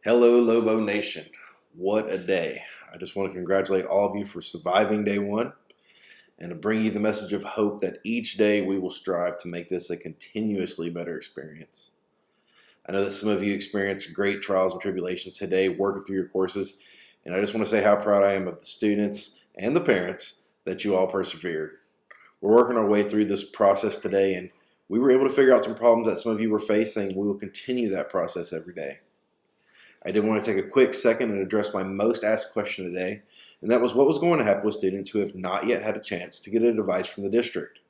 Hello, Lobo Nation. What a day. I just want to congratulate all of you for surviving day one and to bring you the message of hope that each day we will strive to make this a continuously better experience. I know that some of you experienced great trials and tribulations today working through your courses, and I just want to say how proud I am of the students and the parents that you all persevered. We're working our way through this process today, and we were able to figure out some problems that some of you were facing. We will continue that process every day. I did want to take a quick second and address my most asked question today, and that was what was going to happen with students who have not yet had a chance to get a device from the district.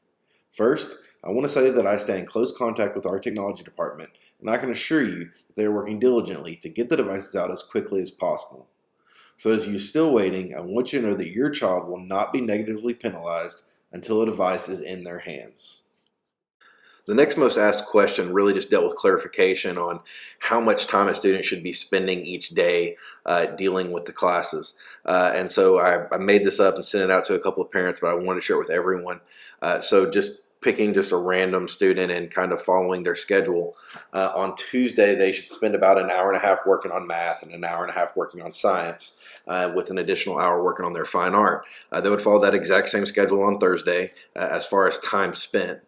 First, I want to say that I stay in close contact with our technology department, and I can assure you that they are working diligently to get the devices out as quickly as possible. For those of you still waiting, I want you to know that your child will not be negatively penalized until a device is in their hands. The next most asked question really just dealt with clarification on how much time a student should be spending each day dealing with the classes. And so I made this up and sent it out to a couple of parents, but I wanted to share it with everyone. So just picking just a random student and kind of following their schedule. On Tuesday, they should spend about an hour and a half working on math and an hour and a half working on science, with an additional hour working on their fine art. They would follow that exact same schedule on Thursday as far as time spent.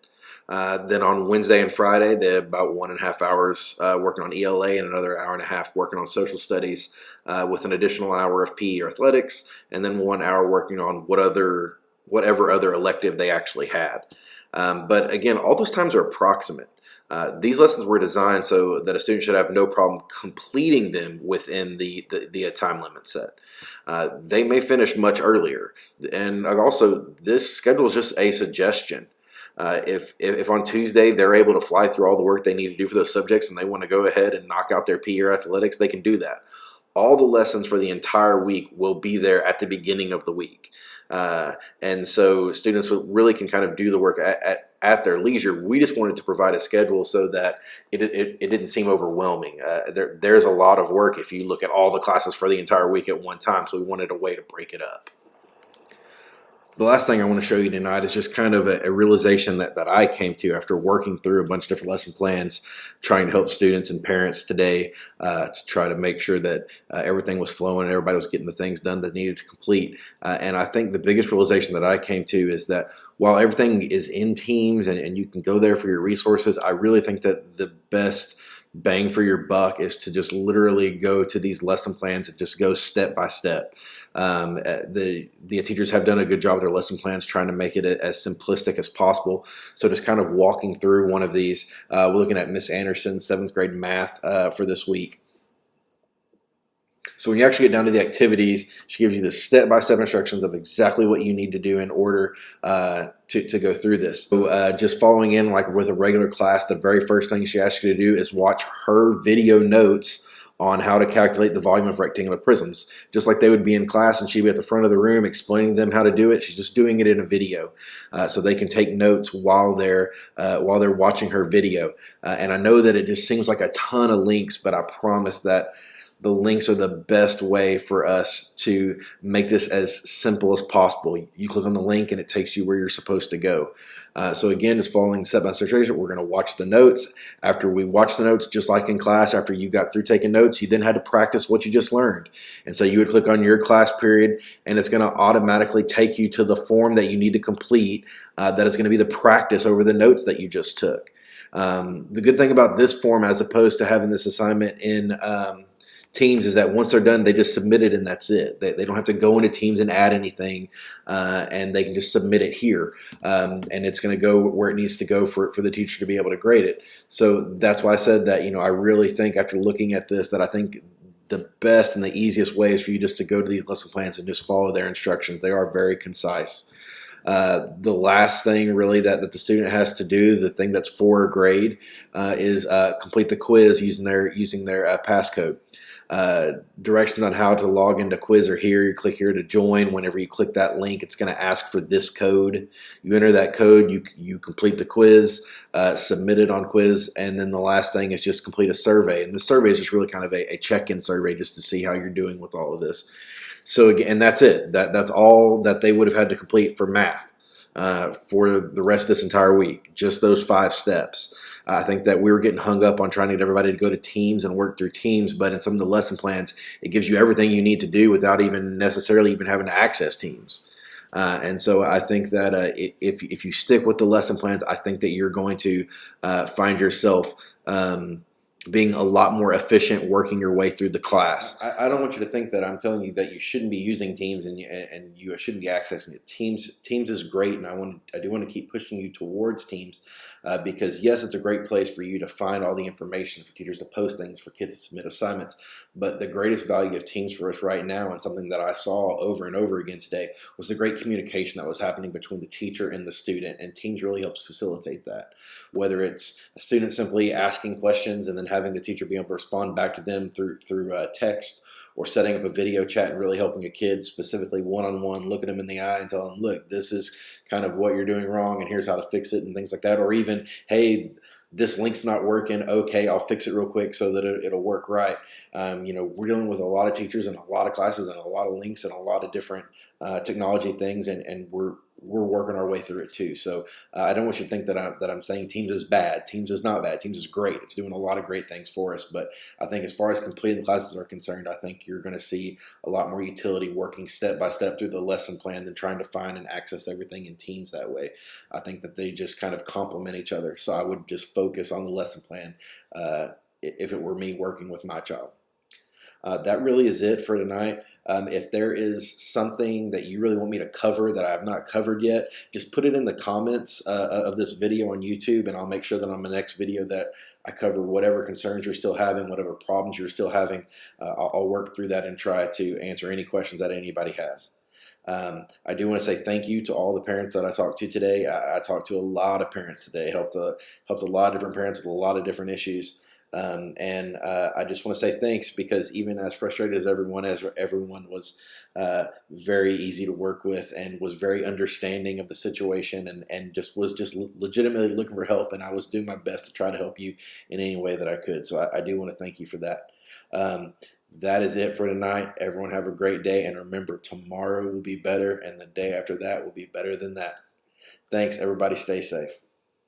Then on Wednesday and Friday, they're about 1.5 hours working on ELA and another hour and a half working on social studies, with an additional hour of PE or athletics, and then 1 hour working on whatever other elective they actually had. But again, all those times are approximate. These lessons were designed so that a student should have no problem completing them within the time limit set. They may finish much earlier. And also, this schedule is just a suggestion. If on Tuesday they're able to fly through all the work they need to do for those subjects and they want to go ahead and knock out their PE or athletics, they can do that. All the lessons for the entire week will be there at the beginning of the week. And so students really can kind of do the work at their leisure. We just wanted to provide a schedule so that it didn't seem overwhelming. There's a lot of work if you look at all the classes for the entire week at one time, so we wanted a way to break it up. The last thing I want to show you tonight is just kind of a realization that I came to after working through a bunch of different lesson plans, trying to help students and parents today to try to make sure that everything was flowing and everybody was getting the things done that needed to complete. And I think the biggest realization that I came to is that while everything is in Teams and you can go there for your resources, I really think that the best bang for your buck is to just literally go to these lesson plans and just go step by step. The teachers have done a good job with their lesson plans, trying to make it as simplistic as possible. So just kind of walking through one of these, we're looking at Miss Anderson's 7th grade math for this week. So when you actually get down to the activities, she gives you the step-by-step instructions of exactly what you need to do in order to go through this. So just following in like with a regular class, the very first thing she asks you to do is watch her video notes on how to calculate the volume of rectangular prisms. Just like they would be in class and she'd be at the front of the room explaining them how to do it, she's just doing it in a video so they can take notes while they're watching her video. And I know that it just seems like a ton of links, but I promise that the links are the best way for us to make this as simple as possible. You click on the link and it takes you where you're supposed to go. So again, just following step-by-step instructions, we're going to watch the notes. After we watch the notes, just like in class, after you got through taking notes, you then had to practice what you just learned. And so you would click on your class period, and it's going to automatically take you to the form that you need to complete that is going to be the practice over the notes that you just took. The good thing about this form, as opposed to having this assignment in Teams, is that once they're done, they just submit it and that's it. They don't have to go into Teams and add anything, and they can just submit it here. And it's going to go where it needs to go for the teacher to be able to grade it. So that's why I said that, I really think after looking at this that I think the best and the easiest way is for you just to go to these lesson plans and just follow their instructions. They are very concise. The last thing really that the student has to do, the thing that's for a grade, is complete the quiz using their passcode. Directions on how to log into quiz are here. You click here to join. Whenever you click that link, it's going to ask for this code. You enter that code, you complete the quiz, submit it on quiz, and then the last thing is just complete a survey. And the survey is just really kind of a check-in survey just to see how you're doing with all of this. So again, and that's it. That's all that they would have had to complete for math. for the rest of this entire week. Just those 5 steps. I think that we were getting hung up on trying to get everybody to go to Teams and work through Teams, but in some of the lesson plans, it gives you everything you need to do without even necessarily even having to access Teams. And so I think that if you stick with the lesson plans, I think that you're going to find yourself being a lot more efficient working your way through the class. I don't want you to think that I'm telling you that you shouldn't be using Teams and you shouldn't be accessing it. Teams is great, and I do want to keep pushing you towards Teams because yes, it's a great place for you to find all the information, for teachers to post things, for kids to submit assignments. But the greatest value of Teams for us right now, and something that I saw over and over again today, was the great communication that was happening between the teacher and the student, and Teams really helps facilitate that. Whether it's a student simply asking questions and then having the teacher be able to respond back to them through text, or setting up a video chat and really helping a kid specifically one-on-one, looking them in the eye and telling them, look, this is kind of what you're doing wrong and here's how to fix it and things like that. Or even, hey, this link's not working. Okay, I'll fix it real quick so that it'll work right. We're dealing with a lot of teachers and a lot of classes and a lot of links and a lot of different technology things, and we're working our way through it too. So I don't want you to think that I'm saying Teams is bad. Teams is not bad. Teams is great. It's doing a lot of great things for us. But I think as far as completing the classes are concerned, I think you're going to see a lot more utility working step by step through the lesson plan than trying to find and access everything in Teams that way. I think that they just kind of complement each other. So I would just focus on the lesson plan if it were me working with my child. That really is it for tonight. If there is something that you really want me to cover that I have not covered yet, just put it in the comments of this video on YouTube, and I'll make sure that on the next video that I cover whatever concerns you're still having, whatever problems you're still having. I'll work through that and try to answer any questions that anybody has. I do want to say thank you to all the parents that I talked to today. I talked to a lot of parents today, helped a lot of different parents with a lot of different issues. I just want to say thanks, because even as frustrated as everyone was very easy to work with and was very understanding of the situation and was legitimately looking for help, and I was doing my best to try to help you in any way that I could. So I do want to thank you for that. That is it for tonight. Everyone have a great day, and remember, tomorrow will be better, and the day after that will be better than that. Thanks, everybody. Stay safe.